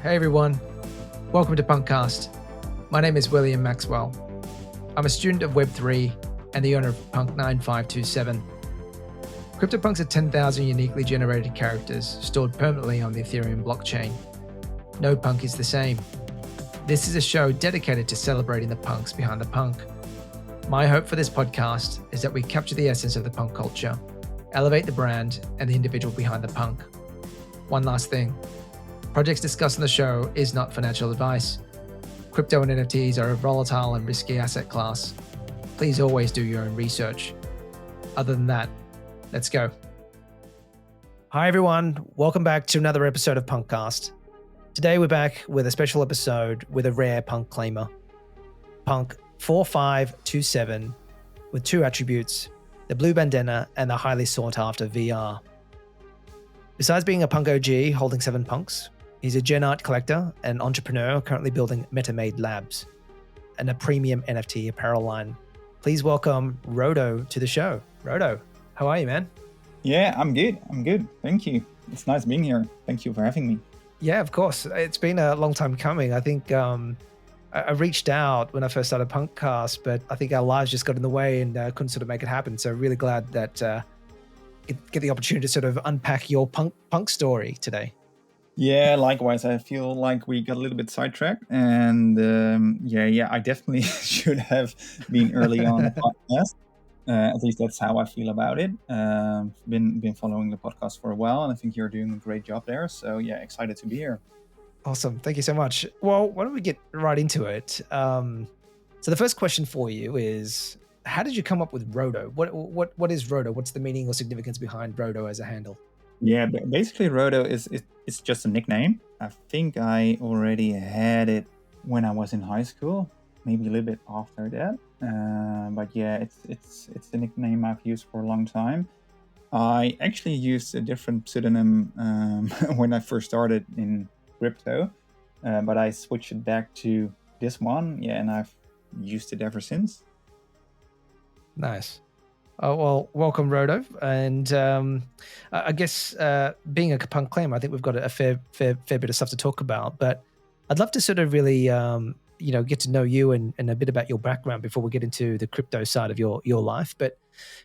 Hey everyone, welcome to PunkCast. My name is William Maxwell. I'm a student of Web3 and the owner of Punk4527. CryptoPunks are 10,000 uniquely generated characters stored permanently on the Ethereum blockchain. No punk is the same. This is a show dedicated to celebrating the punks behind the punk. My hope for this podcast is that we capture the essence of the punk culture, elevate the brand and the individual behind the punk. One last thing. Projects discussed on the show is not financial advice. Crypto and NFTs are a volatile and risky asset class. Please always do your own research. Other than that, let's go. Hi everyone, welcome back to another episode of PunkCast. Today we're back with a special episode with a rare punk claimer, Punk4527, with two attributes, the blue bandana and the highly sought after VR. Besides being a punk OG holding 7 punks, he's a gen art collector and entrepreneur currently building Metamadelabs and a premium NFT apparel line. Please welcome Rodo to the show. Rodo, how are you, man? Yeah, I'm good. Thank you. It's nice being here. Thank you for having me. Yeah, of course. It's been a long time coming. I think I reached out when I first started PunkCast, but I think our lives just got in the way and couldn't sort of make it happen. So really glad that get the opportunity to sort of unpack your punk story today. Yeah, likewise. I feel like we got a little bit sidetracked, and I definitely should have been early on the podcast. At least that's how I feel about it. Been following the podcast for a while, and I think you're doing a great job there. So yeah, excited to be here. Awesome, thank you so much. Well, why don't we get right into it? So the first question for you is, how did you come up with Rodo? What is Rodo? What's the meaning or significance behind Rodo as a handle? Yeah, basically Rodo is it's just a nickname. I think I already had it when I was in high school, maybe a little bit after that. But yeah, it's the nickname I've used for a long time. I actually used a different pseudonym when I first started in crypto, but I switched it back to this one. Yeah, and I've used it ever since. Nice. Oh, well, welcome, Rodo. And I guess being a punk claim, I think we've got a fair bit of stuff to talk about. But I'd love to sort of really, get to know you and a bit about your background before we get into the crypto side of your life. But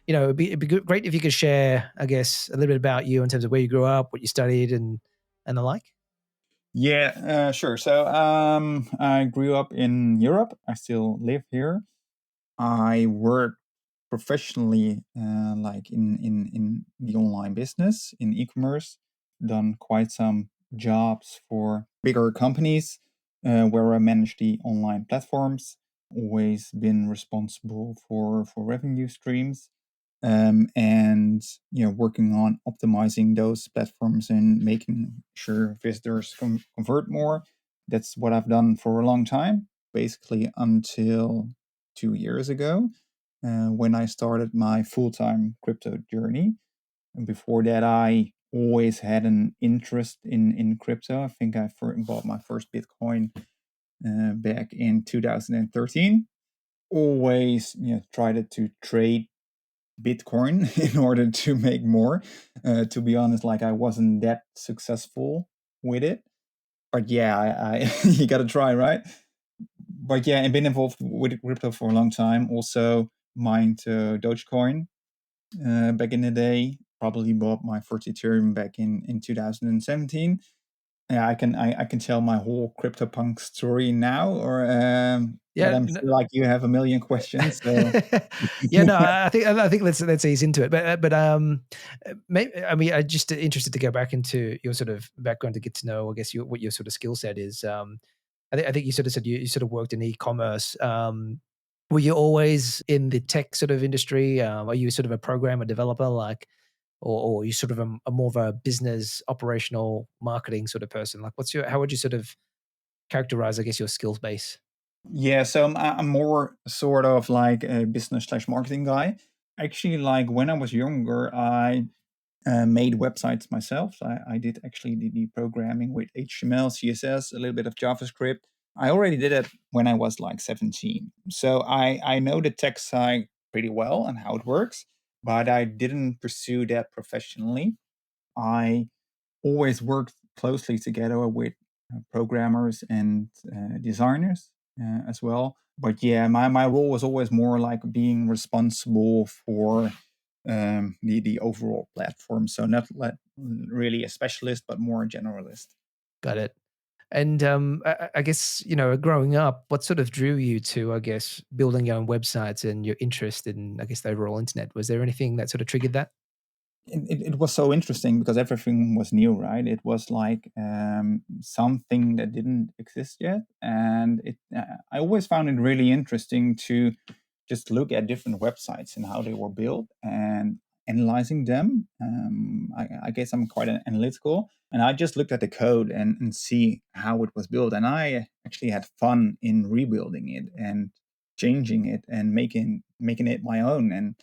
it'd be great if you could share, I guess, a little bit about you in terms of where you grew up, what you studied, and the like. Yeah, sure. So I grew up in Europe. I still live here. I work professionally like in the online business, in e-commerce, done quite some jobs for bigger companies where I manage the online platforms, always been responsible for revenue streams, and working on optimizing those platforms and making sure visitors convert more. That's what I've done for a long time, basically until 2 years ago, when I started my full-time crypto journey. And before that, I always had an interest in crypto. I think I bought my first Bitcoin back in 2013. Always tried to trade Bitcoin in order to make more. To be honest, like I wasn't that successful with it. But yeah, I you got to try, right? But yeah, I've been involved with crypto for a long time. Also mined Dogecoin back in the day. Probably bought my first Ethereum back in 2017. Yeah, I can tell my whole CryptoPunk story now, or but I'm sure like you have a million questions. So yeah, no, I think let's ease into it. But maybe, I mean, I'm just interested to go back into your sort of background to get to know, I guess, what your sort of skill set is. I think you sort of said you sort of worked in e-commerce. Were you always in the tech sort of industry? Are you sort of a programmer, developer, like, or you sort of a more of a business, operational, marketing sort of person? Like, how would you sort of characterize, I guess, your skills base? yeah, so I'm more sort of like a business/marketing guy. Actually, like when I was younger, I made websites myself. So I did actually the programming with HTML, CSS, a little bit of JavaScript. I already did it when I was like 17. So I know the tech side pretty well and how it works, but I didn't pursue that professionally. I always worked closely together with programmers and designers as well. But yeah, my role was always more like being responsible for the overall platform. So not really a specialist, but more a generalist. Got it. And I guess, growing up, what sort of drew you to, I guess, building your own websites and your interest in, I guess, the overall internet? Was there anything that sort of triggered that? It was so interesting because everything was new, right? It was like something that didn't exist yet, and I always found it really interesting to just look at different websites and how they were built and analyzing them. I guess I'm quite analytical, and I just looked at the code and see how it was built, and I actually had fun in rebuilding it and changing it and making it my own and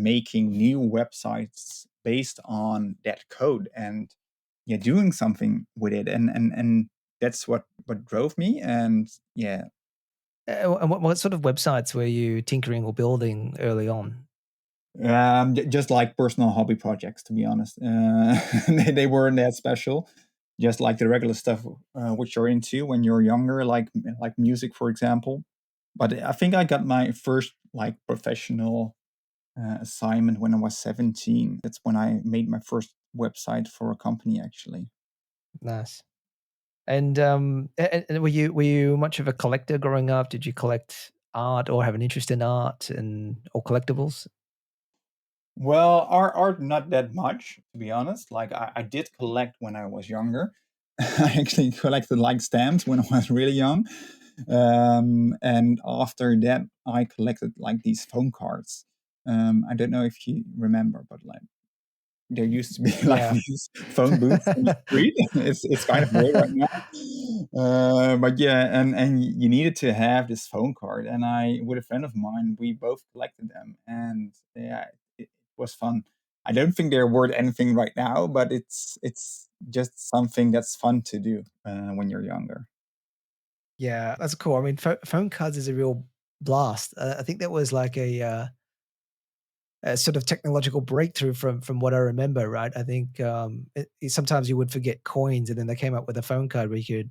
making new websites based on that code and yeah, doing something with it, and that's what drove me, and yeah. And what sort of websites were you tinkering or building early on? Just like personal hobby projects, to be honest. They weren't that special. Just like the regular stuff which you're into when you're younger, like music, for example. But I think I got my first like professional assignment when I was 17. That's when I made my first website for a company, actually. Nice. And and were you much of a collector growing up? Did you collect art or have an interest in art and or collectibles? Well, art not that much, to be honest. Like I did collect when I was younger. I actually collected like stamps when I was really young. And after that, I collected like these phone cards. I don't know if you remember, but like there used to be like Yeah. these phone booths in the street. It's kind of weird right now, but yeah, and you needed to have this phone card. And I, with a friend of mine, we both collected them, and yeah, it was fun. I don't think they're worth anything right now, but it's just something that's fun to do when you're younger. Yeah, that's cool. I mean, phone cards is a real blast. I think that was like a sort of technological breakthrough from what I remember, right? I think sometimes you would forget coins, and then they came up with a phone card where you could,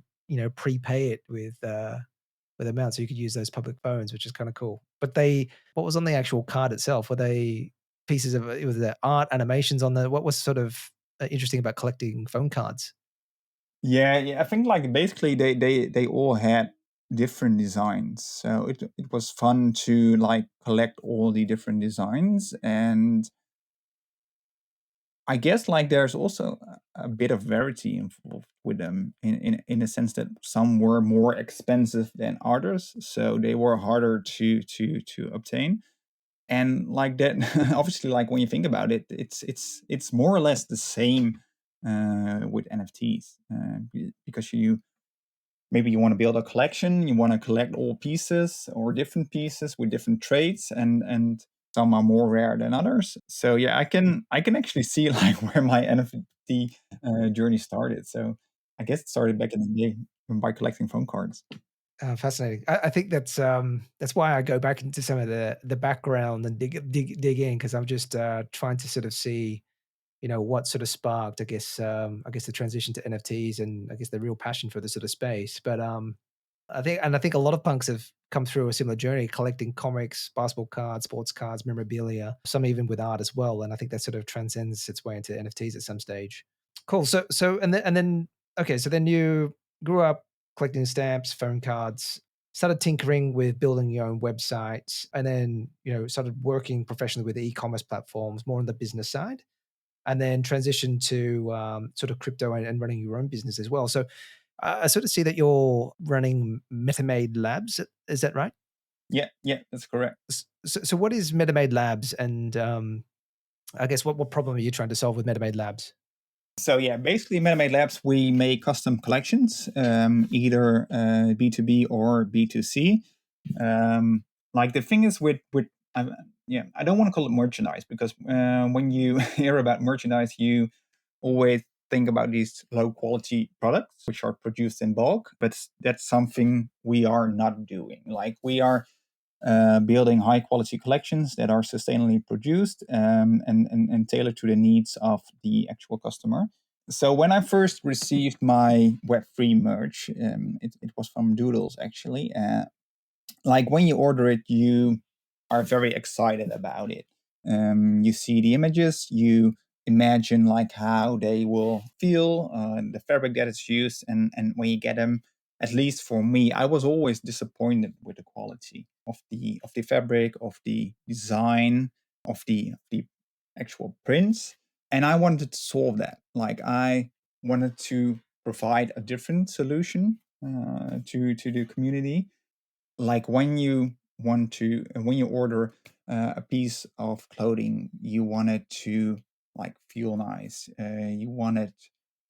prepay it with amounts, so you could use those public phones, which is kind of cool. But what was on the actual card itself? Were they pieces of it? Was there art animations on the? What was sort of interesting about collecting phone cards? Yeah, yeah. I think like basically they all had different designs, so it was fun to like collect all the different designs. And I guess like there's also a bit of variety involved with them in a sense that some were more expensive than others, so they were harder to obtain. And like that, obviously, like when you think about it, it's more or less the same with NFTs because maybe you want to build a collection, you want to collect all pieces or different pieces with different traits, and some are more rare than others. So yeah, I can actually see like where my NFT journey started. So I guess it started back in the day by collecting phone cards. Fascinating. I think that's why I go back into some of the background and dig in, because I'm just trying to sort of see, what sort of sparked, I guess the transition to NFTs and I guess the real passion for the sort of space. But I think a lot of punks have come through a similar journey, collecting comics, basketball cards, sports cards, memorabilia, some even with art as well. And I think that sort of transcends its way into NFTs at some stage. Cool. So and then okay, so then you grew up collecting stamps, phone cards, started tinkering with building your own websites, and then started working professionally with e-commerce platforms, more on the business side, and then transitioned to sort of crypto and running your own business as well. So I sort of see that you're running Metamadelabs. Is that right? Yeah, yeah, that's correct. So what is Metamadelabs, and I guess what problem are you trying to solve with Metamadelabs? So yeah, basically, Metamade Labs, we make custom collections, either B2B or B2C. Like the thing is with yeah, I don't want to call it merchandise because when you hear about merchandise, you always think about these low quality products which are produced in bulk. But that's something we are not doing. Like we are building high quality collections that are sustainably produced and tailored to the needs of the actual customer. So when I first received my Web3 merch, it was from Doodles actually. Like when you order it, you are very excited about it. You see the images, you imagine like how they will feel, the fabric that is used, and when you get them, at least for me, I was always disappointed with the quality of the fabric, of the design, of the actual prints, and I wanted to solve that. Like I wanted to provide a different solution to the community. Like when you order a piece of clothing, you want it to like feel nice, you want it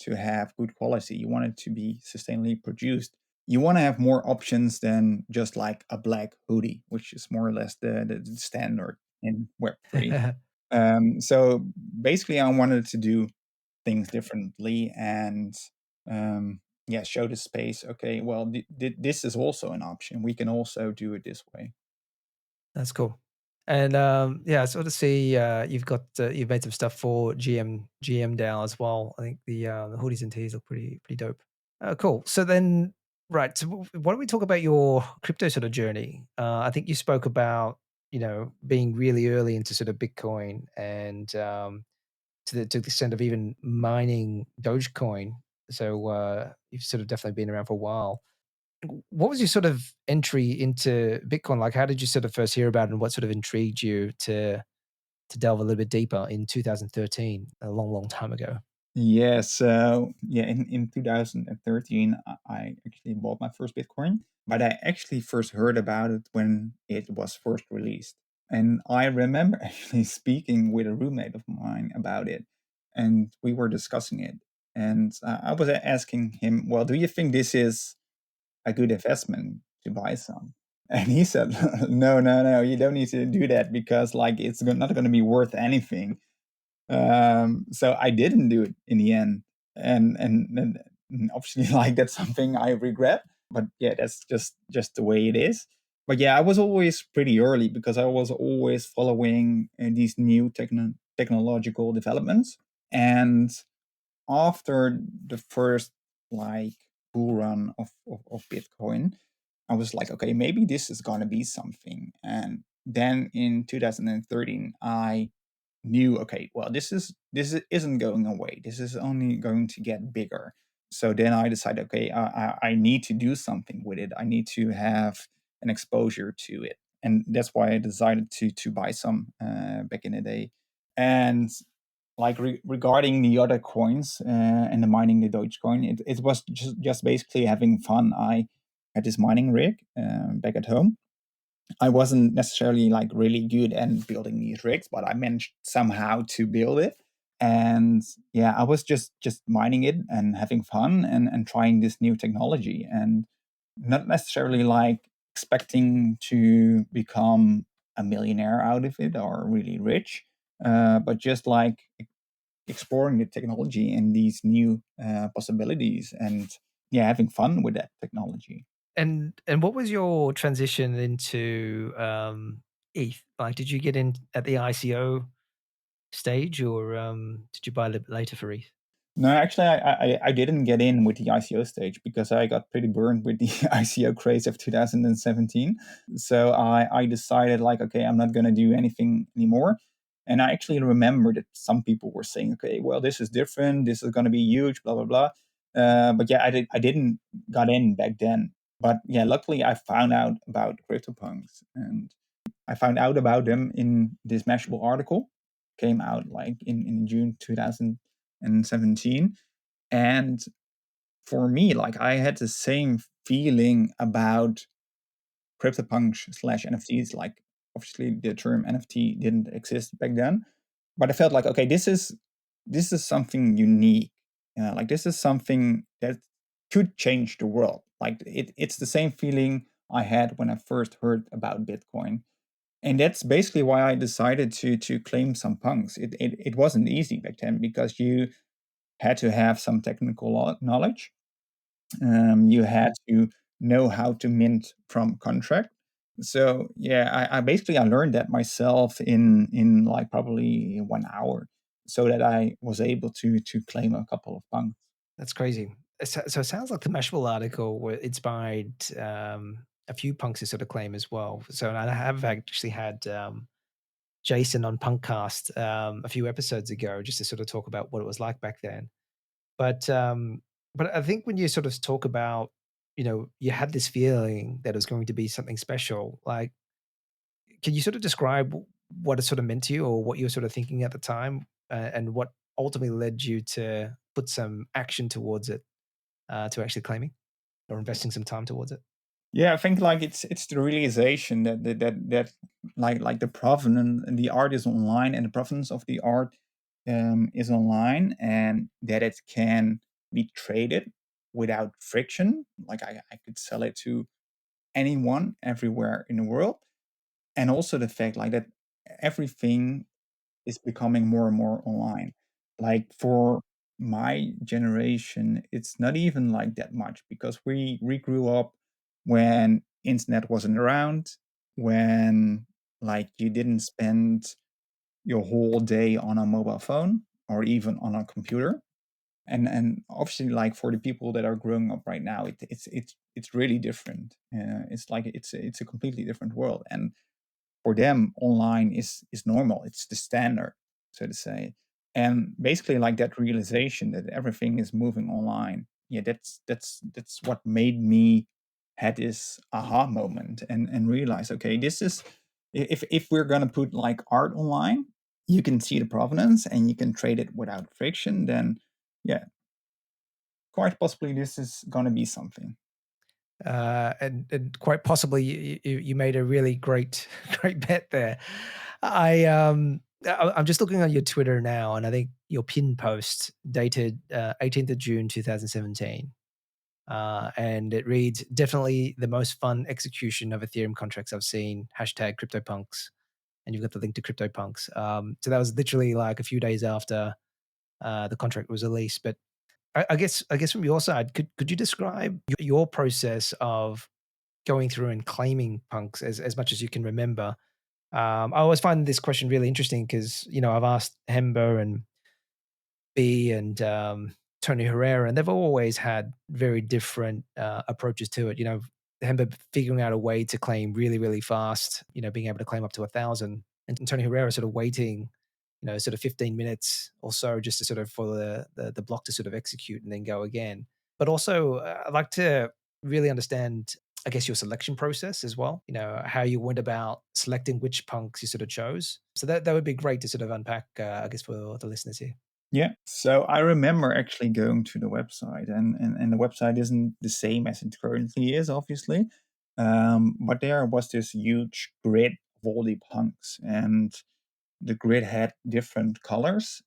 to have good quality, you want it to be sustainably produced, you want to have more options than just like a black hoodie, which is more or less the standard in Web3. So basically I wanted to do things differently and yeah, show the space. Okay, well, this is also an option. We can also do it this way. That's cool. And yeah, I sort of see you've made some stuff for GM DAO as well. I think the hoodies and tees look pretty dope. Cool. So then, right. So why don't we talk about your crypto sort of journey? I think you spoke about being really early into sort of Bitcoin and to the extent of even mining Dogecoin. So you've sort of definitely been around for a while. What was your sort of entry into Bitcoin like? How did you sort of first hear about it, and what sort of intrigued you to delve a little bit deeper in 2013, a long time ago? Yeah, so yeah, in 2013, I actually bought my first Bitcoin, but I actually first heard about it when it was first released. And I remember actually speaking with a roommate of mine about it, and we were discussing it. And I was asking him, well, do you think this is a good investment to buy some? And he said, no, no, no, you don't need to do that because like it's not going to be worth anything. So I didn't do it in the end, and obviously like that's something I regret. But yeah, that's just the way it is. But yeah, I was always pretty early because I was always following these new technological developments. And after the first like bull run of Bitcoin, I was like, okay, maybe this is gonna be something. And then in 2013, I knew, okay, well, isn't going away. This is only going to get bigger. So then I decided, okay, I need to do something with it. I need to have an exposure to it, and that's why I decided to buy some back in the day. And like regarding the other coins and the mining the Dogecoin, it was just basically having fun. I had this mining rig back at home. I wasn't necessarily like really good at building these rigs, but I managed somehow to build it. And yeah, I was just mining it and having fun and trying this new technology and not necessarily like expecting to become a millionaire out of it or really rich, but just like exploring the technology and these new possibilities and yeah, having fun with that technology. And what was your transition into ETH? Like, did you get in at the ICO stage, or did you buy a little bit later for ETH? No, actually, I didn't get in with the ICO stage because I got pretty burned with the ICO craze of 2017. So I decided like, okay, I'm not going to do anything anymore. And I actually remember that some people were saying, okay, well, this is different. This is going to be huge, blah blah blah. But yeah, I didn't got in back then. But yeah, luckily I found out about CryptoPunks, and I found out about them in this Mashable article. Came out like in June 2017. And for me, like I had the same feeling about CryptoPunks slash NFTs. Like obviously the term NFT didn't exist back then, but I felt like okay, this is something unique. Like this is something that could change the world. Like it's the same feeling I had when I first heard about Bitcoin, and that's basically why I decided to claim some punks. It wasn't easy back then because you had to have some technical knowledge. You had to know how to mint from contract. So yeah, I basically I learned that myself in like probably 1 hour. so that I was able to claim a couple of punks. That's crazy. So it sounds like the Mashable article inspired a few punks to sort of claim as well. So I have actually had Jason on PunkCast a few episodes ago just to sort of talk about what it was like back then. But but I think when you sort of talk about, you had this feeling that it was going to be something special. Like, can you sort of describe what it sort of meant to you, or what you were sort of thinking at the time, and what ultimately led you to put some action towards it, to actually claiming or investing some time towards it? Yeah, I think like it's the realization that like the provenance and the art is online, and the provenance of the art is online, and that it can be traded without friction. Like I could sell it to anyone everywhere in the world, and also the fact like that everything is becoming more and more online. Like for my generation, it's not even like that much, because we grew up when internet wasn't around, when like you didn't spend your whole day on a mobile phone or even on a computer. And obviously, like for the people that are growing up right now, it's really different. It's like it's a completely different world, and for them online is normal, it's the standard, so to say. And basically like that realization that everything is moving online, yeah, that's what made me had this aha moment, and realize, okay, this is, if we're going to put like art online, you can see the provenance and you can trade it without friction, then yeah, quite possibly this is going to be something. And quite possibly you made a really great great bet there. I'm just looking on your Twitter now, and I think your pin post dated 18th of June 2017, and it reads, "Definitely the most fun execution of Ethereum contracts I've seen. Hashtag CryptoPunks." And you've got the link to CryptoPunks. So that was literally like a few days after the contract was released. But I guess from your side, could you describe your process of going through and claiming punks as much as you can remember? I always find this question really interesting because, I've asked Hemba and B and Tony Herrera, and they've always had very different approaches to it. Hemba figuring out a way to claim really, really fast, being able to claim up to 1,000, and Tony Herrera sort of waiting, sort of 15 minutes or so just to sort of for the block to sort of execute and then go again. But also, I'd like to really understand, I guess, your selection process as well. How you went about selecting which punks you sort of chose. So that would be great to sort of unpack, I guess, for the listeners here. Yeah. So I remember actually going to the website, and the website isn't the same as it currently is, obviously. But there was this huge grid of all the punks, and the grid had different colors.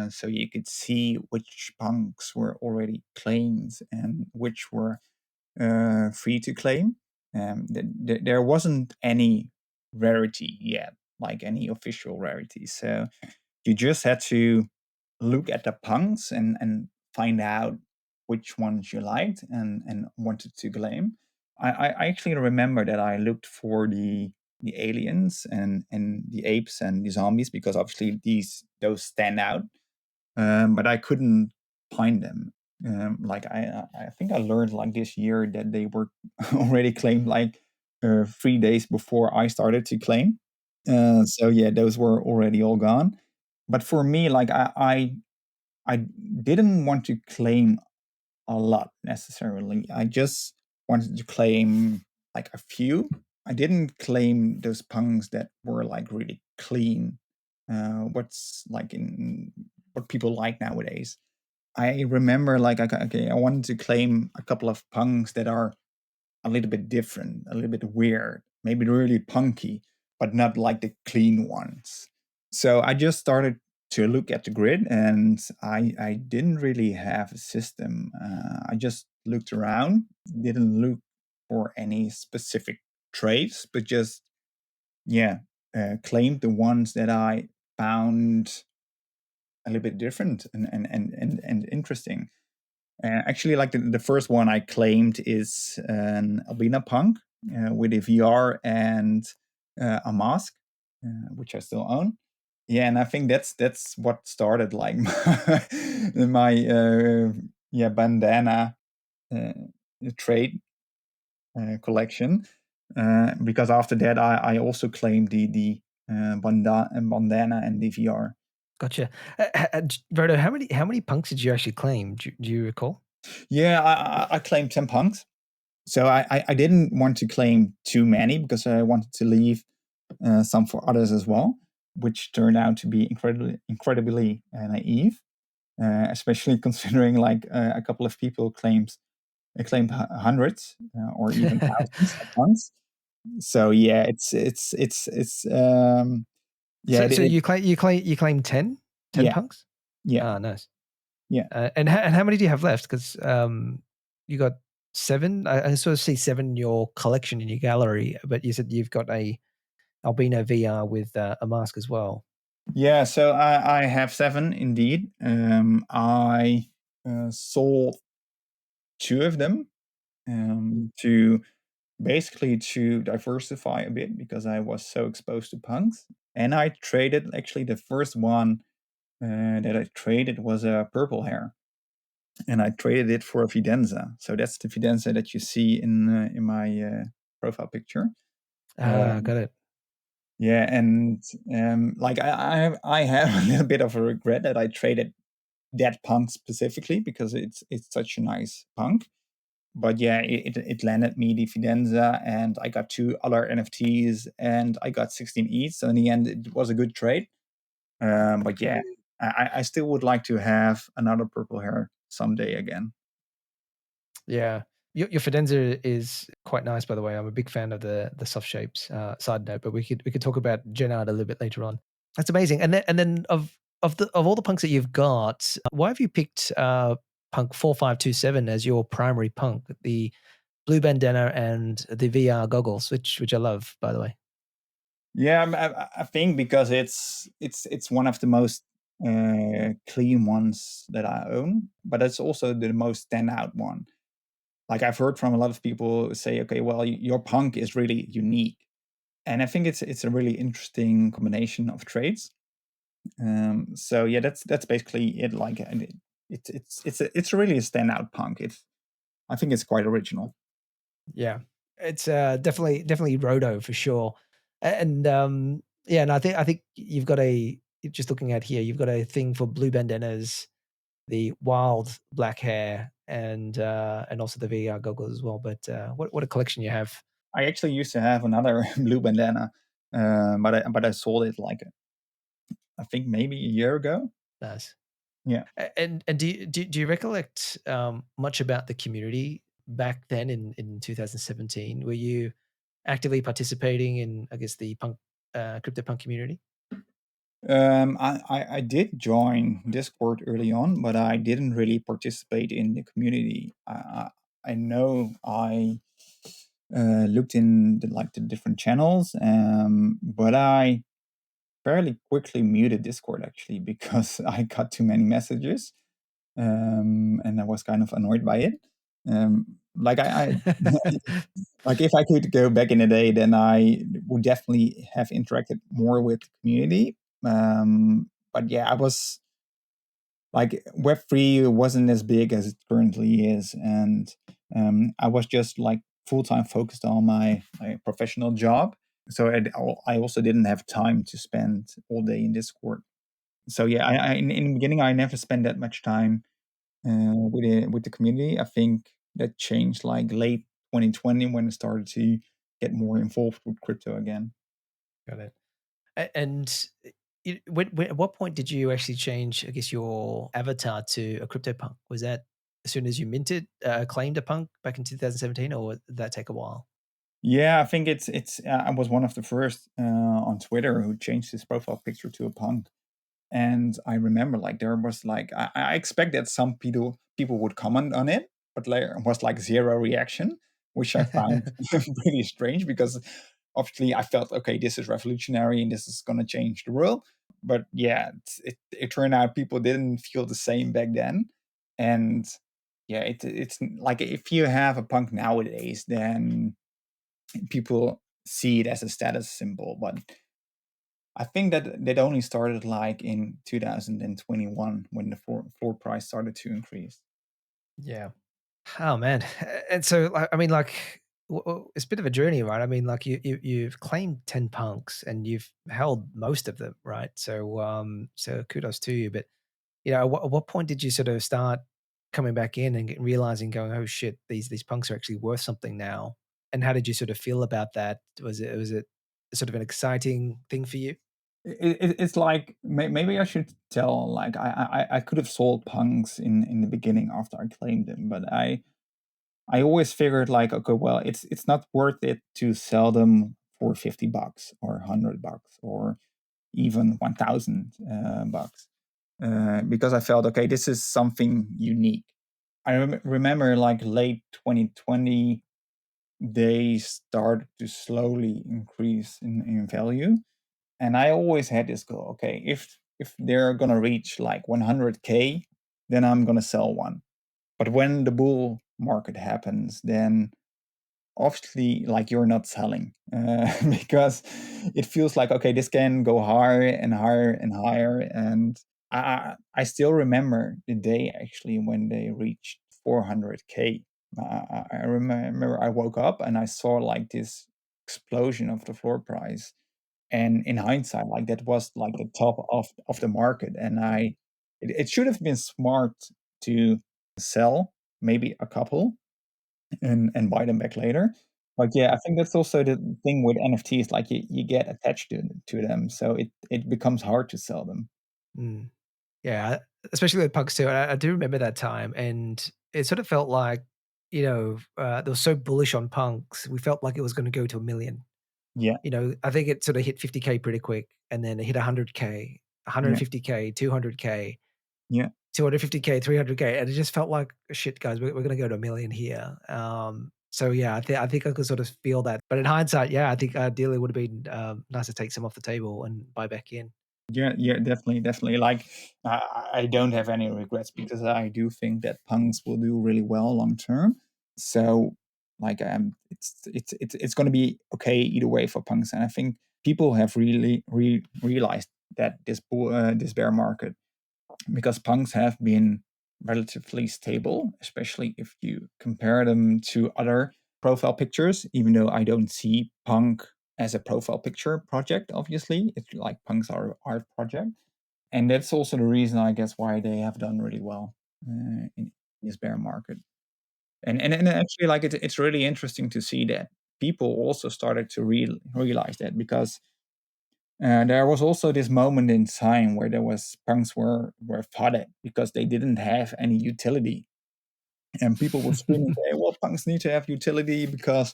So you could see which punks were already claimed and which were free to claim. There wasn't any rarity yet, like any official rarity. So you just had to look at the punks and find out which ones you liked and wanted to claim. I actually remember that I looked for the aliens and the apes and the zombies, because obviously those stand out, but I couldn't find them. Like I think I learned like this year that they were already claimed like 3 days before I started to claim. So yeah, those were already all gone. But for me, like I didn't want to claim a lot necessarily. I just wanted to claim like a few. I didn't claim those punks that were like really clean. What's like in what people like nowadays. I remember like okay, I wanted to claim a couple of punks that are a little bit different, a little bit weird, maybe really punky, but not like the clean ones. So I just started to look at the grid, and I didn't really have a system. I just looked around, didn't look for any specific traits, but just, yeah, claimed the ones that I found a little bit different and interesting. Actually, like the first one I claimed is an albino punk with a VR and a mask, which I still own. Yeah, and I think that's what started like my bandana uh, trade collection. Because after that, I also claimed the bandana and DVR. Gotcha. Rodo, how many punks did you actually claim? Do you recall? Yeah, I claimed 10 punks. So I didn't want to claim too many because I wanted to leave some for others as well, which turned out to be incredibly naive, especially considering like a couple of people claimed hundreds or even thousands at once. So yeah, it's yeah So you claim 10 yeah punks? yeah Ah, nice. yeah. And how many do you have left? Because you got 7. I sort of see 7 in your collection in your gallery, but you said you've got a albino VR with a mask as well. Yeah, so I have 7 indeed. I sold 2 of them to basically to diversify a bit because I was so exposed to punks. And I traded actually the first one that I traded was a purple hair, and I traded it for a Fidenza. So that's the Fidenza that you see in my profile picture. Ah, Um, got it. yeah, and like I have a little bit of a regret that I traded that punk specifically because it's such a nice punk. But yeah, it landed me the Fidenza, and I got 2 other NFTs, and I got 16 ETH. So in the end, it was a good trade. But yeah, I still would like to have another purple hair someday again. Yeah. Your Fidenza is quite nice, by the way. I'm a big fan of the soft shapes. Side note, but we could talk about Gennard a little bit later on. That's amazing. And then of all the punks that you've got, why have you picked Punk4527 as your primary punk? The blue bandana and the VR goggles, which I love, by the way. Yeah, I think because it's one of the most clean ones that I own, but it's also the most standout one. Like I've heard from a lot of people say, okay, well, your punk is really unique, and I think it's a really interesting combination of traits. So yeah, that's basically it. Like, and it's really a standout punk. I think it's quite original. Yeah, it's definitely Rodo for sure. And yeah, and I think you've got just looking at here, you've got a thing for blue bandanas, the wild black hair, and also the VR goggles as well. But what a collection you have. I actually used to have another blue bandana, but I sold it like I think maybe a year ago. Nice. Yeah. And do you recollect much about the community back then in 2017? Were you actively participating in, I guess, the CryptoPunk community? I did join Discord early on, but I didn't really participate in the community. I know I looked in like the different channels, but I fairly quickly muted Discord actually because I got too many messages, and I was kind of annoyed by it. Like I like if I could go back in the day, then I would definitely have interacted more with the community. But yeah, I was like Web3 wasn't as big as it currently is, and I was just like full time focused on my professional job. So I also didn't have time to spend all day in Discord. So yeah, in the beginning I never spent that much time with the community. I think that changed like late 2020 when I started to get more involved with crypto again. Got it. And at what point did you actually change, I guess, your avatar to a CryptoPunk? Was that as soon as you minted, claimed a punk back in 2017, or did that take a while? Yeah, I think it's I was one of the first on Twitter who changed his profile picture to a punk. And I remember like there was like I expect that some people would comment on it, but there was like zero reaction, which I found pretty strange because obviously I felt okay, this is revolutionary and this is gonna change the world. But yeah, it turned out people didn't feel the same back then, and yeah, it's like if you have a punk nowadays, then people see it as a status symbol, but I think that only started like in 2021 when the floor price started to increase. Yeah. Oh man. And so, I mean, like, it's a bit of a journey, right? I mean, like, you've claimed 10 punks and you've held most of them, right? So, so kudos to you. But you know, at what point did you sort of start coming back in and realizing, going, oh shit, these punks are actually worth something now? And how did you sort of feel about that? Was it sort of an exciting thing for you? It's like maybe I should tell, like I could have sold punks in the beginning after I claimed them, but I always figured like, okay, well, it's not worth it to sell them for $50 or $100 or even 1,000 bucks, because I felt, okay, this is something unique. I remember like late 2020, they started to slowly increase in value, and I always had this goal. Okay, if they're gonna reach like 100K, then I'm gonna sell one. But when the bull market happens, then obviously like you're not selling, because it feels like, okay, this can go higher and higher and higher. And I still remember the day actually when they reached 400K. I remember I woke up and I saw like this explosion of the floor price, and in hindsight, like that was like the top of the market, and it should have been smart to sell maybe a couple and buy them back later. But yeah, I think that's also the thing with NFTs, like you get attached to them, so it becomes hard to sell them. Mm. Yeah, especially with punks too. I do remember that time, and it sort of felt like, you know, they were so bullish on punks. We felt like it was going to go to a million. Yeah, You know, I think it sort of hit 50K pretty quick, and then it hit 100K, yeah, 150K, 200K, yeah. 250K, 300K, and it just felt like shit, guys. We're going to go to a million here. So yeah, I think I could sort of feel that. But in hindsight, yeah, I think ideally it would have been nice to take some off the table and buy back in. Yeah, yeah, definitely, definitely. Like, I don't have any regrets because I do think that punks will do really well long term. So, like, it's going to be okay either way for punks, and I think people have really realized that this bear market, because punks have been relatively stable, especially if you compare them to other profile pictures. Even though I don't see punk as a profile picture project, obviously, it's like punks are an art project, and that's also the reason, I guess, why they have done really well in this bear market. And actually, like it's really interesting to see that people also started to realize that, because there was also this moment in time where there was punks were flooded because they didn't have any utility, and people were screaming, "Hey, well, punks need to have utility because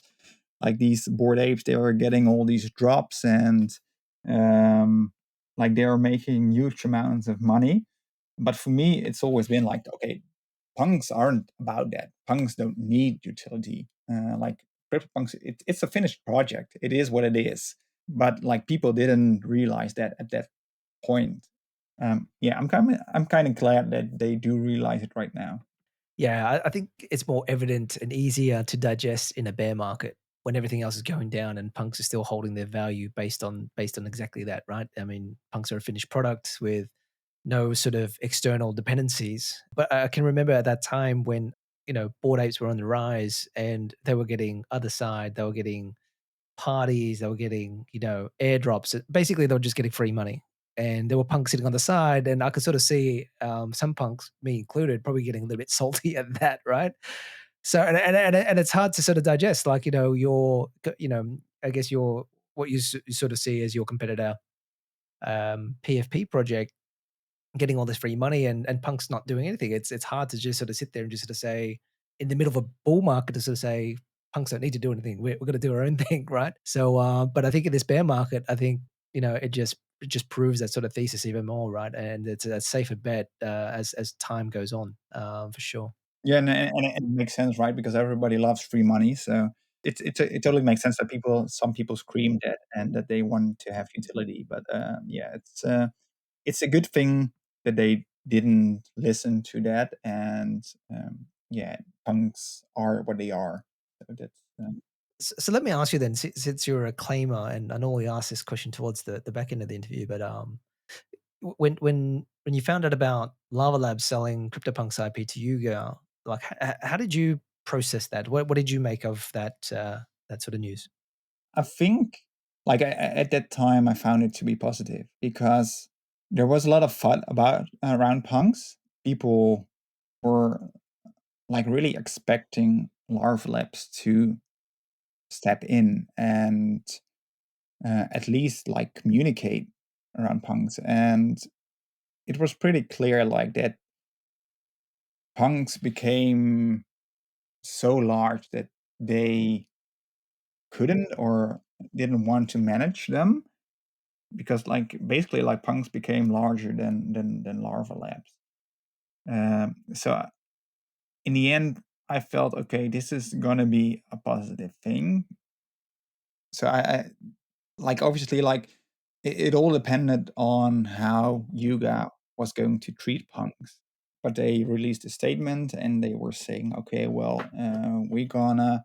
like these bored apes, they were getting all these drops and um, like they were making huge amounts of money." But for me, it's always been like, okay, punks aren't about that. Punks don't need utility. Like CryptoPunks, it's a finished project. It is what it is. But like people didn't realize that at that point. Yeah, I'm kind of glad that they do realize it right now. Yeah, I think it's more evident and easier to digest in a bear market when everything else is going down and punks are still holding their value based on exactly that, right? I mean, punks are a finished product with no sort of external dependencies. But I can remember at that time when, you know, board apes were on the rise and they were getting other side, they were getting parties, they were getting, you know, airdrops. Basically, they were just getting free money. And there were punks sitting on the side, and I could sort of see some punks, me included, probably getting a little bit salty at that, right? So, and it's hard to sort of digest, like, you know, you know, I guess your what you sort of see as your competitor, PFP project, getting all this free money, and punk's not doing anything. It's hard to just sort of sit there and just sort of say, in the middle of a bull market, to sort of say punks don't need to do anything. We're going to do our own thing, right? So, but I think in this bear market, I think, you know, it just proves that sort of thesis even more, right? And it's a safer bet as time goes on, for sure. Yeah, and it makes sense, right? Because everybody loves free money, so it totally makes sense that some people scream that and that they want to have utility. But yeah, it's a good thing that they didn't listen to that, and yeah, punks are what they are. So that's So let me ask you then, since you're a claimer, and I normally ask this question towards the back end of the interview, but when you found out about Lava Labs selling CryptoPunks IP to Yuga, like how did you process that? What did you make of that sort of news? I think, like at that time, I found it to be positive because there was a lot of fun about around punks. People were like really expecting Larva Labs to step in and at least like communicate around punks, and it was pretty clear like that punks became so large that they couldn't or didn't want to manage them because like basically like punks became larger than Larva Labs. So in the end, I felt okay, this is gonna be a positive thing. So I like obviously like it all depended on how Yuga was going to treat punks. But they released a statement and they were saying, okay, well, we're gonna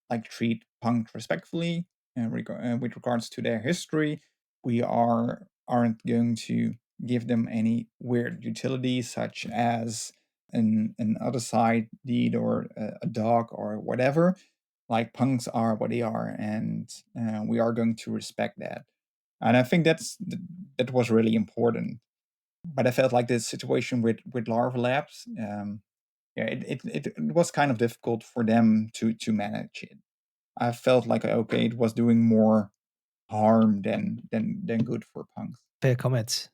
like treat punk respectfully with regards to their history. We aren't going to give them any weird utilities such as an other side deed or a dog or whatever. Like punks are what they are, and we are going to respect that. And I think that was really important. But I felt like the situation with Larva Labs, yeah, it was kind of difficult for them to manage it. I felt like okay, it was doing more harm than good for punks. Fair comments.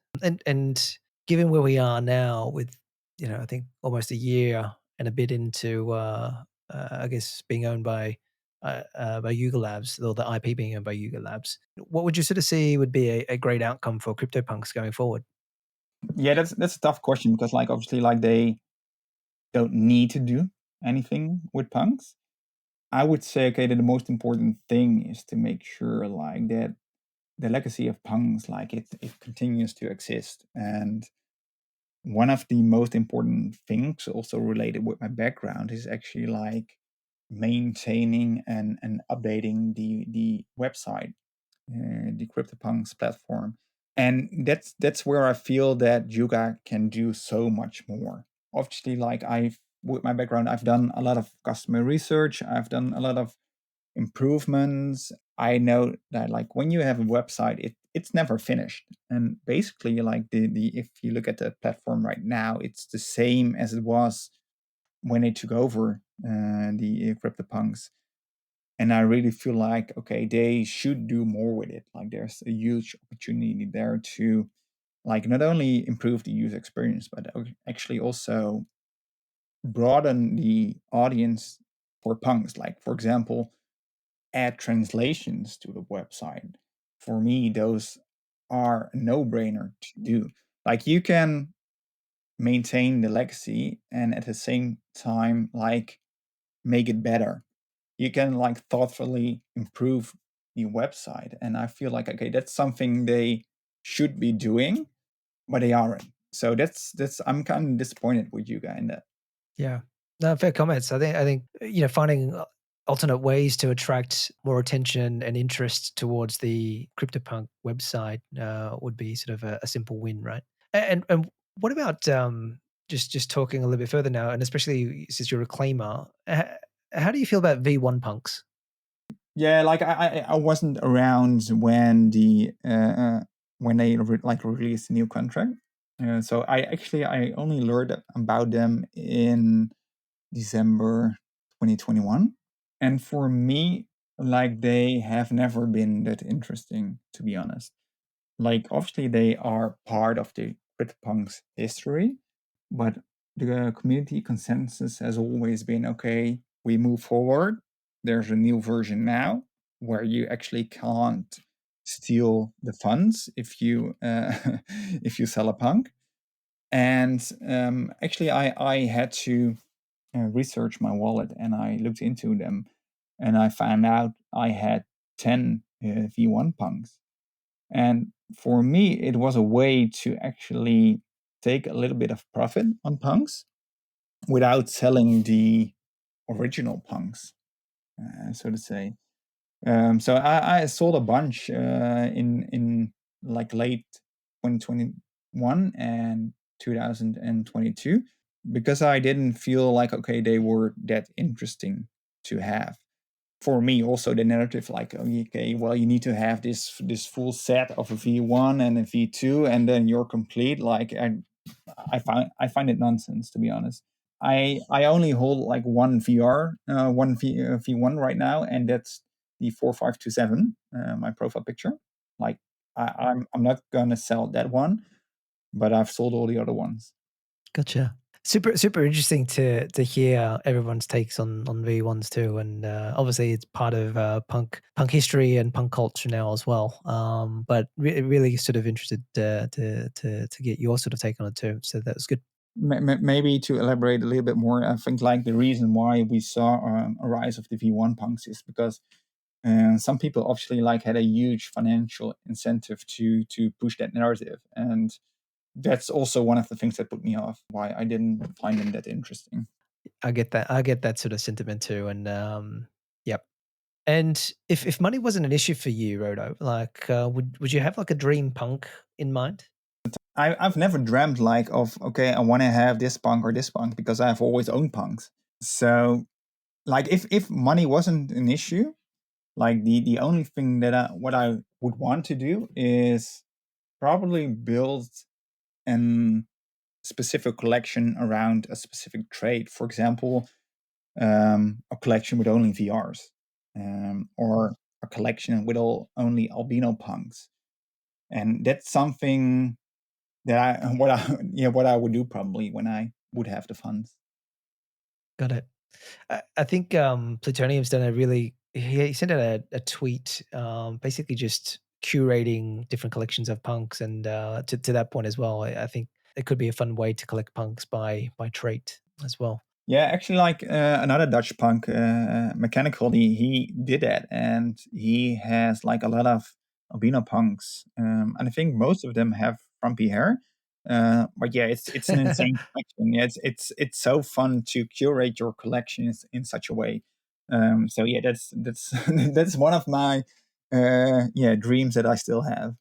And given where we are now with, I think almost a year and a bit into, I guess being owned by Yuga Labs, or the IP being owned by Yuga Labs, what would you sort of see would be a great outcome for CryptoPunks going forward? Yeah, that's a tough question because like obviously like they don't need to do anything with punks. I would say okay, that the most important thing is to make sure like that the legacy of punks like it continues to exist. And one of the most important things also related with my background is actually like maintaining and updating the website, the CryptoPunks platform. And that's where I feel that Yuga can do so much more. Obviously, like I've with my background, I've done a lot of customer research, I've done a lot of improvements. I know that like when you have a website, it's never finished. And basically, like the if you look at the platform right now, it's the same as it was when they took over the CryptoPunks. And I really feel like okay, they should do more with it. Like there's a huge opportunity there to like not only improve the user experience, but actually also broaden the audience for punks. Like for example, add translations to the website. For me, those are a no-brainer to do. Like you can maintain the legacy and at the same time like make it better. You can like thoughtfully improve the website. And I feel like okay, that's something they should be doing, but they aren't. So that's I'm kind of disappointed with you guys in that. Yeah. No, fair comments. I think finding alternate ways to attract more attention and interest towards the CryptoPunk website would be sort of a simple win, right? And what about just talking a little bit further now, and especially since you're a claimer, how do you feel about V1 punks? Yeah, like I wasn't around when they like released a new contract. So I only learned about them in December 2021. And for me, like they have never been that interesting, to be honest. Like obviously they are part of the CryptoPunks history, but the community consensus has always been okay, we move forward. There's a new version now where you actually can't steal the funds if you if you sell a punk. And actually, I had to research my wallet and I looked into them, and I found out I had 10 V1 punks. And for me, it was a way to actually take a little bit of profit on punks without selling the original punks, so to say. So I sold a bunch in like late 2021 and 2022 because I didn't feel like, okay, they were that interesting to have. For me, also the narrative, like, okay, well, you need to have this full set of a V1 and a V2, and then you're complete. Like, I find it nonsense, to be honest. I only hold like one VR, V1 right now, and that's the 4527, my profile picture. Like, I'm not gonna sell that one, but I've sold all the other ones. Gotcha. Super interesting to hear everyone's takes on V1s too, and obviously it's part of punk history and punk culture now as well. But really sort of interested to get your sort of take on it too. So that was good. Maybe to elaborate a little bit more, I think like the reason why we saw a rise of the V1 punks is because some people obviously like had a huge financial incentive to push that narrative, and that's also one of the things that put me off. Why I didn't find them that interesting. I get that. I get that sort of sentiment too, and yep. And if money wasn't an issue for you, Rodo, like would you have like a dream punk in mind? I've never dreamt like of, okay, I want to have this punk or this punk because I've always owned punks. So like if money wasn't an issue, like the only thing that what I would want to do is probably build an specific collection around a specific trade. For example, a collection with only VRs, or a collection with only albino punks, and that's something that what I would do probably when I would have the funds. Got it. I think Plutonium's done a really. He sent out a tweet, basically just curating different collections of punks, and to that point as well, I think it could be a fun way to collect punks by trait as well. Yeah, actually, like another Dutch punk, Mechanical, he did that, and he has like a lot of albino punks, and I think most of them have frumpy hair. But yeah, it's an insane collection. Yeah, it's so fun to curate your collections in such a way. So yeah, that's that's one of my yeah, dreams that I still have.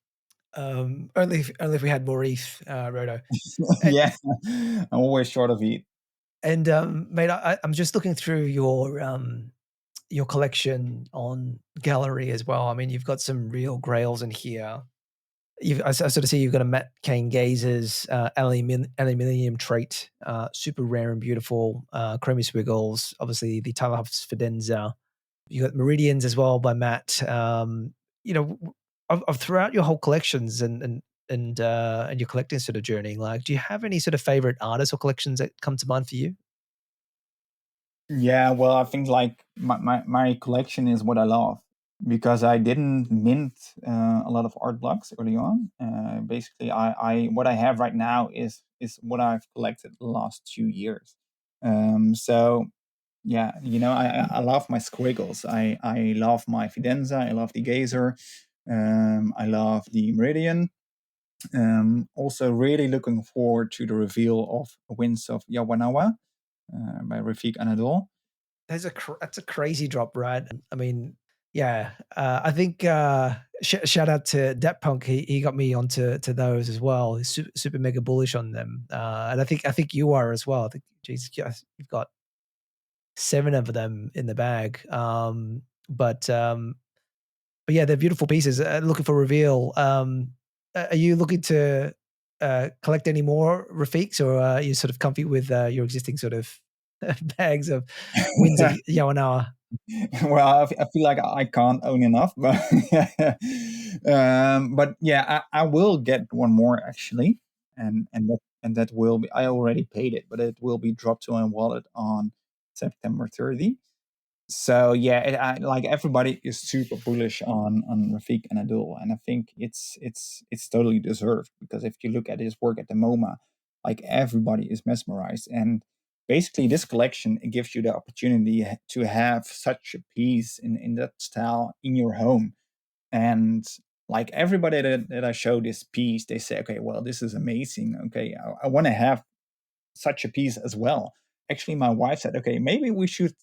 Only if we had more ETH, Roto. And, Yeah, I'm always short of it. mate, I'm just looking through your collection on gallery as well. I mean, you've got some real grails in here. I sort of see you've got a Matt Kane Gazer's aluminium trait, super rare and beautiful. Chromie Swiggles, obviously the Tyler Huff's Fidenza. You got Meridians as well by Matt. You know, of throughout your whole collections and your collecting sort of journey, like, do you have any sort of favorite artists or collections that come to mind for you? Yeah, well, I think like my collection is what I love because I didn't mint a lot of art blocks early on. Basically, I what I have right now is what I've collected the last 2 years. So yeah, you know, I love my squiggles. I love my Fidenza. I love the Gazer. I love the Meridian. Also, really looking forward to the reveal of Winds of Yawanawa by Rafik Anadol. That's a crazy drop, right? I mean, yeah, I think shout out to Dat Punk. He got me onto those as well. He's super mega bullish on them, and I think you are as well. I think, geez, you've got 7 of them in the bag. But yeah, they're beautiful pieces. Looking for reveal. Are you looking to collect any more Rafiks, or are you sort of comfy with your existing sort of bags of Winds of Yawanawa? Well, I feel like I can't own enough, but yeah, I will get one more actually, and that will be, I already paid it, but it will be dropped to my wallet on September 30. So yeah, like everybody is super bullish on Rafik and Adul, and I think it's totally deserved because if you look at his work at the MoMA, like everybody is mesmerized, and basically this collection, it gives you the opportunity to have such a piece in that style in your home, and like everybody that I show this piece, they say, okay, well, this is amazing. Okay, I want to have such a piece as well. Actually, my wife said, okay, maybe we should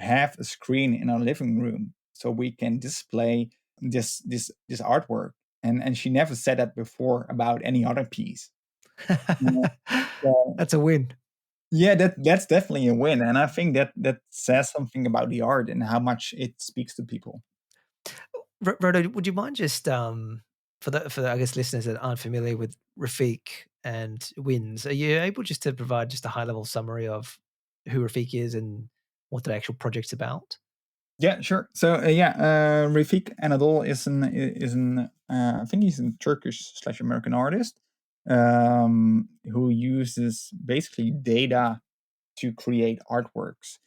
have a screen in our living room so we can display this artwork. And she never said that before about any other piece. So, That's a win. yeah, that's definitely a win, and I think that says something about the art and how much it speaks to people. Rodo, would you mind just for the I guess listeners that aren't familiar with Rafik and Wins, are you able just to provide just a high level summary of who Rafik is and what the actual project's about? Yeah, sure. So Refik Anadol is an I think he's a Turkish/American artist who uses basically data to create artworks.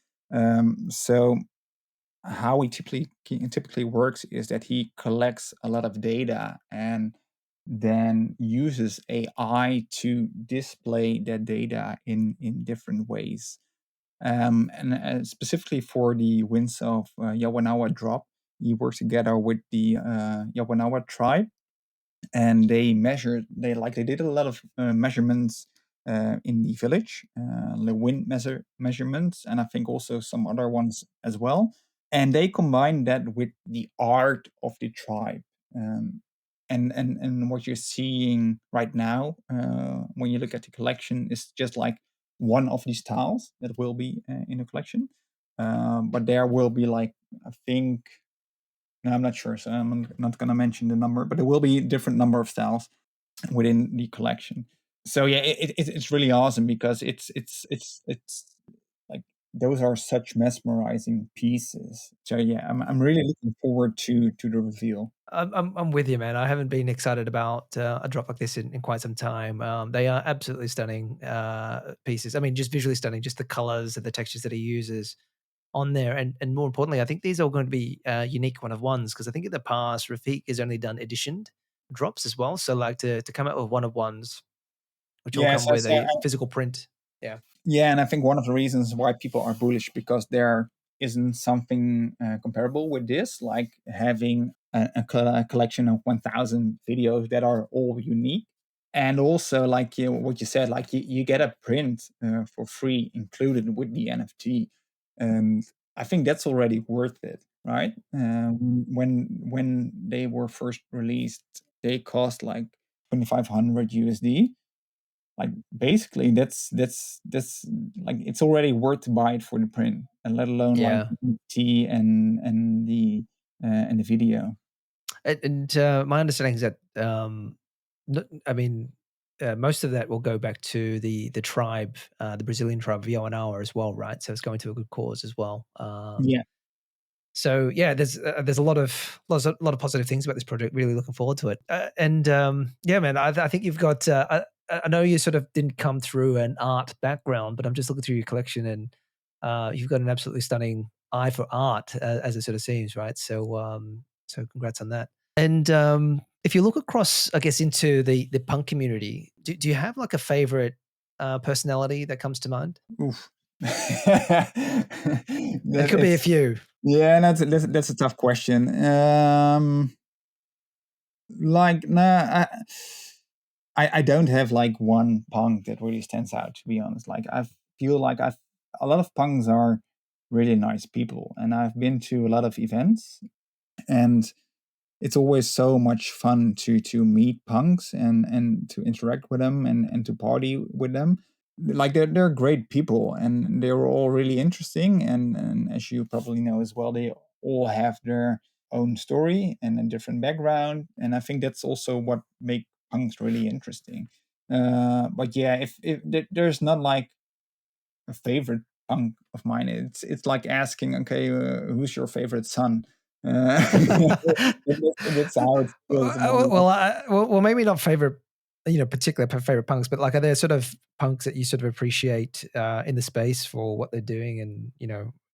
So how he typically works is that he collects a lot of data and then uses AI to display that data in different ways. And specifically for the wins of Yawanawa drop, he works together with the Yawanawa tribe, and they did a lot of measurements in the village, the wind measurements, and I think also some other ones as well. And they combined that with the art of the tribe. Um, and what you're seeing right now, when you look at the collection, is just like one of these tiles that will be in the collection. But there will be like, I think, no, I'm not sure, so I'm not going to mention the number, but there will be a different number of styles within the collection. So yeah, it's really awesome because it's like those are such mesmerizing pieces. So yeah, I'm really looking forward to the reveal. I'm with you, man. I haven't been excited about a drop like this in quite some time. They are absolutely stunning pieces. I mean, just visually stunning. Just the colors and the textures that he uses on there, and more importantly, I think these are going to be unique one of ones because I think in the past Rafik has only done editioned drops as well. So like to come out with one of ones, which all Yeah, come so, with so a physical print. Yeah, Yeah, and I think one of the reasons why people are bullish because there isn't something comparable with this, like having a collection of 1,000 videos that are all unique. And also, like what you said, like you get a print for free included with the NFT, and I think that's already worth it, right? When they were first released, they cost like 2,500 USD. Like basically that's like it's already worth to buy it for the print, and let alone like yeah. tea and the video. And my understanding is that I mean, most of that will go back to the tribe, the Brazilian tribe of Yoanawa as well, right? So it's going to a good cause as well. Yeah. So yeah, there's a lot of positive things about this project. Really looking forward to it. And yeah, man, I think you've got. I know you sort of didn't come through an art background, but I'm just looking through your collection, and you've got an absolutely stunning eye for art, as it sort of seems, right? So congrats on that. And if you look across, I guess, into the punk community, do you have like a favorite personality that comes to mind? Oof. It That could be a it's few. Yeah, that's a tough question. Like nah, I don't have like one punk that really stands out, to be honest. Like I feel like I've a lot of punks are really nice people, and I've been to a lot of events, and it's always so much fun to meet punks and to interact with them and to party with them. Like they're great people, and they're all really interesting, and as you probably know as well, they all have their own story and a different background, and I think that's also what make punks really interesting. But yeah, if there's not like a favorite punk of mine, it's like asking, okay, who's your favorite son? That's how it feels more or less. Well, maybe not favorite, particular favorite punks, but like, are there sort of punks that you sort of appreciate in the space for what they're doing, and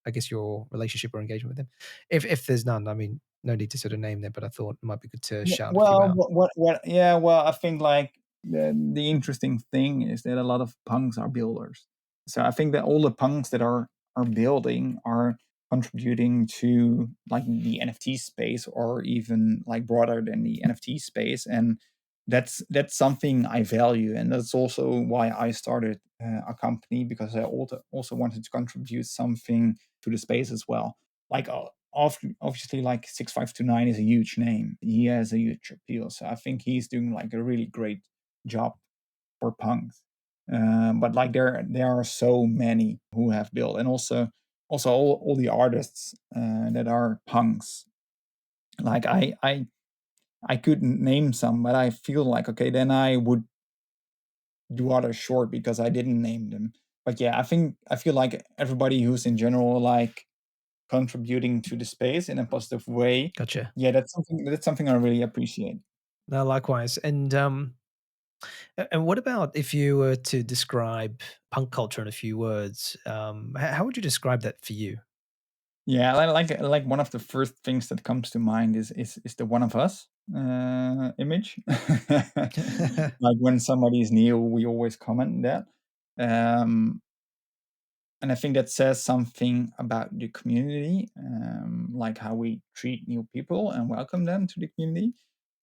I guess your relationship or engagement with them? If there's none, I mean, no need to sort of name them, but I thought it might be good to shout a few Well, out. yeah, well, I think like the interesting thing is that a lot of punks are builders. So I think that all the punks that are building are contributing to like the NFT space, or even like broader than the NFT space, and that's something I value, and that's also why I started a company, because I also wanted to contribute something to the space as well. Like obviously like 6529 is a huge name. He has a huge appeal. So I think he's doing like a really great job for punks. But like there are so many who have built, and also all the artists that are punks. Like I couldn't name some, but I feel like okay, then I would do others short because I didn't name them. But yeah, I feel like everybody who's in general like contributing to the space in a positive way. Gotcha. Yeah, that's something I really appreciate. No, likewise. And what about if you were to describe punk culture in a few words? How would you describe that for you? Yeah, like one of the first things that comes to mind is the one of us image. Like when somebody is new, we always comment that. Um, and I think that says something about the community, like how we treat new people and welcome them to the community.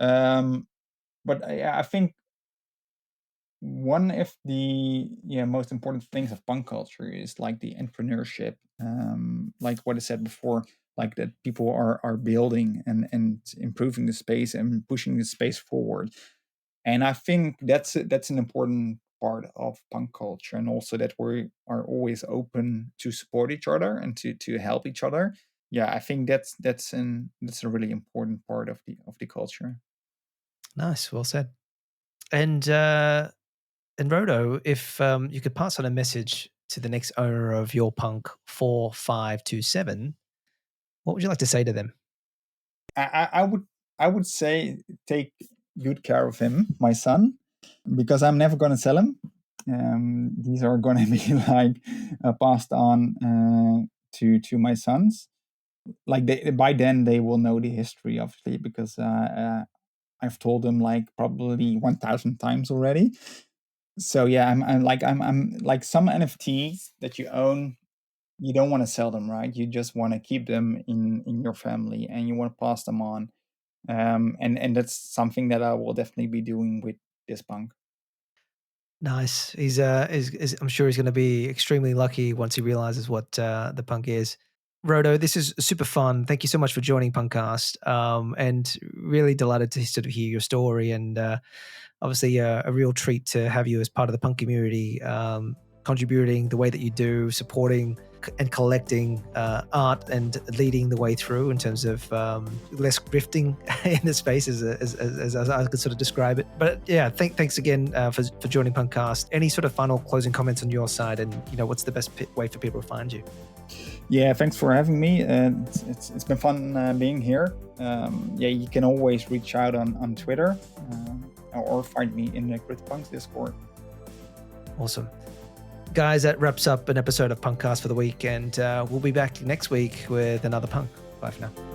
But I think one of the most important things of punk culture is like the entrepreneurship, like what I said before, like that people are building and improving the space and pushing the space forward. And I think that's an important part of punk culture, and also that we are always open to support each other and to help each other. Yeah, I think that's a really important part of the culture. Nice, well said. And Rodo, if you could pass on a message to the next owner of your Punk 4527, what would you like to say to them? I would say take good care of him, my son, because I'm never going to sell him. These are going to be like passed on to my sons. Like by then they will know the history, obviously, because I've told them like probably 1,000 times already. So yeah, I'm like some NFTs that you own, you don't want to sell them, right? You just want to keep them in your family and you want to pass them on. And that's something that I will definitely be doing with this punk. Nice. He's I'm sure he's going to be extremely lucky once he realizes what the punk is. Rodo, this is super fun. Thank you so much for joining Punkcast. And really delighted to sort of hear your story, and obviously a real treat to have you as part of the punk community, contributing the way that you do, supporting and collecting art and leading the way through in terms of less grifting in the space as I could sort of describe it. But yeah, thanks again for joining Punkcast. Any sort of final closing comments on your side, and what's the best way for people to find you? Yeah, thanks for having me. It's been fun being here. Yeah, you can always reach out on Twitter or find me in the CryptoPunks Discord. Awesome. Guys, that wraps up an episode of Punkcast for the week, and we'll be back next week with another punk. Bye for now.